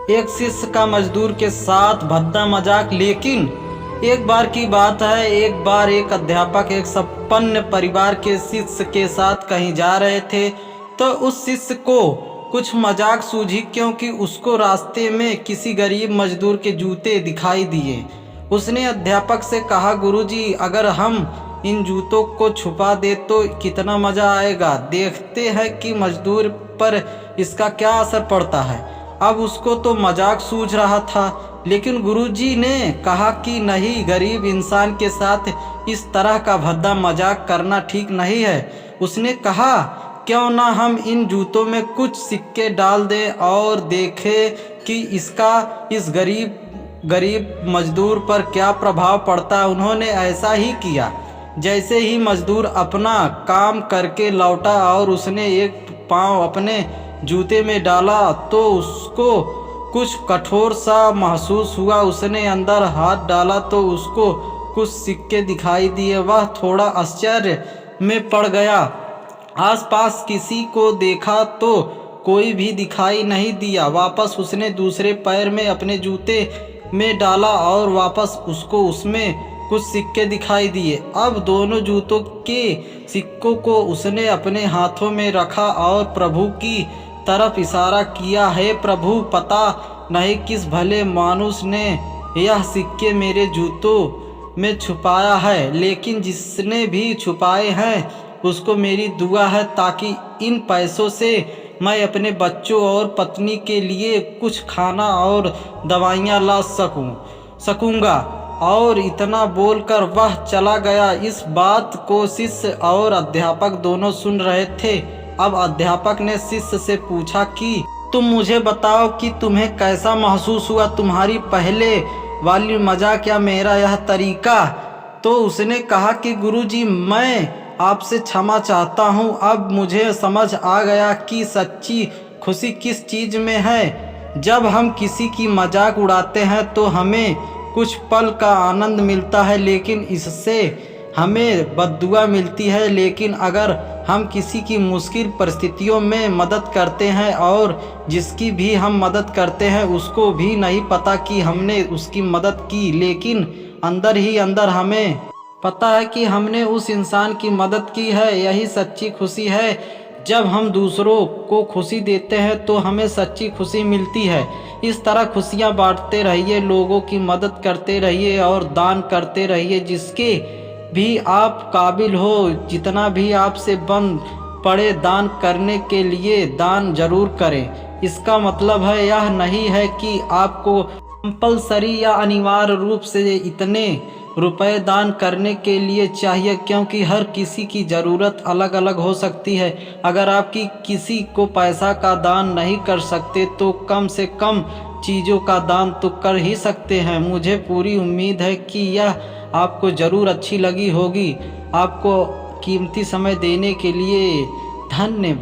एक शिष्य का मजदूर के साथ भद्दा मजाक। लेकिन एक बार की बात है, एक बार एक अध्यापक एक संपन्न परिवार के शिष्य के साथ कहीं जा रहे थे, तो उस शिष्य को कुछ मजाक सूझी, क्योंकि उसको रास्ते में किसी गरीब मजदूर के जूते दिखाई दिए। उसने अध्यापक से कहा, गुरुजी, अगर हम इन जूतों को छुपा दे तो कितना मज़ा आएगा। देखते हैं कि मजदूर पर इसका क्या असर पड़ता है। अब उसको तो मजाक सूझ रहा था, लेकिन गुरुजी ने कहा कि नहीं, गरीब इंसान के साथ इस तरह का भद्दा मजाक करना ठीक नहीं है। उसने कहा, क्यों ना हम इन जूतों में कुछ सिक्के डाल दें और देखें कि इसका इस गरीब मजदूर पर क्या प्रभाव पड़ता है। उन्होंने ऐसा ही किया। जैसे ही मजदूर अपना काम करके लौटा और उसने एक पाँव अपने जूते में डाला तो उसको कुछ कठोर सा महसूस हुआ। उसने अंदर हाथ डाला तो उसको कुछ सिक्के दिखाई दिए। वह थोड़ा आश्चर्य में पड़ गया। आसपास किसी को देखा तो कोई भी दिखाई नहीं दिया। वापस उसने दूसरे पैर में अपने जूते में डाला और वापस उसको उसमें कुछ सिक्के दिखाई दिए। अब दोनों जूतों के सिक्कों को उसने अपने हाथों में रखा और प्रभु की तरफ इशारा किया, हे प्रभु, पता नहीं किस भले मानुस ने यह सिक्के मेरे जूतों में छुपाया है, लेकिन जिसने भी छुपाए हैं उसको मेरी दुआ है, ताकि इन पैसों से मैं अपने बच्चों और पत्नी के लिए कुछ खाना और दवाइयाँ ला सकूँगा। और इतना बोलकर वह चला गया। इस बात को शिष्य और अध्यापक दोनों सुन रहे थे। अब अध्यापक ने शिष्य से पूछा कि तुम मुझे बताओ कि तुम्हें कैसा महसूस हुआ, तुम्हारी पहले वाली मजाक या मेरा यह तरीका। तो उसने कहा कि गुरुजी, मैं आपसे क्षमा चाहता हूँ। अब मुझे समझ आ गया कि सच्ची खुशी किस चीज़ में है। जब हम किसी की मजाक उड़ाते हैं तो हमें कुछ पल का आनंद मिलता है, लेकिन इससे हमें बद्दुआ मिलती है। लेकिन अगर हम किसी की मुश्किल परिस्थितियों में मदद करते हैं और जिसकी भी हम मदद करते हैं उसको भी नहीं पता कि हमने उसकी मदद की, लेकिन अंदर ही अंदर हमें पता है कि हमने उस इंसान की मदद की है, यही सच्ची खुशी है। जब हम दूसरों को खुशी देते हैं तो हमें सच्ची खुशी मिलती है। इस तरह खुशियाँ बांटते रहिए, लोगों की मदद करते रहिए और दान करते रहिए। जिसके भी आप काबिल हो, जितना भी आपसे बन पड़े दान करने के लिए, दान जरूर करें। इसका मतलब है यह नहीं है कि आपको कंपलसरी या अनिवार्य रूप से इतने रुपए दान करने के लिए चाहिए, क्योंकि हर किसी की ज़रूरत अलग अलग हो सकती है। अगर आपकी किसी को पैसा का दान नहीं कर सकते तो कम से कम चीज़ों का दान तो कर ही सकते हैं। मुझे पूरी उम्मीद है कि यह आपको ज़रूर अच्छी लगी होगी। आपको कीमती समय देने के लिए धन्यवाद।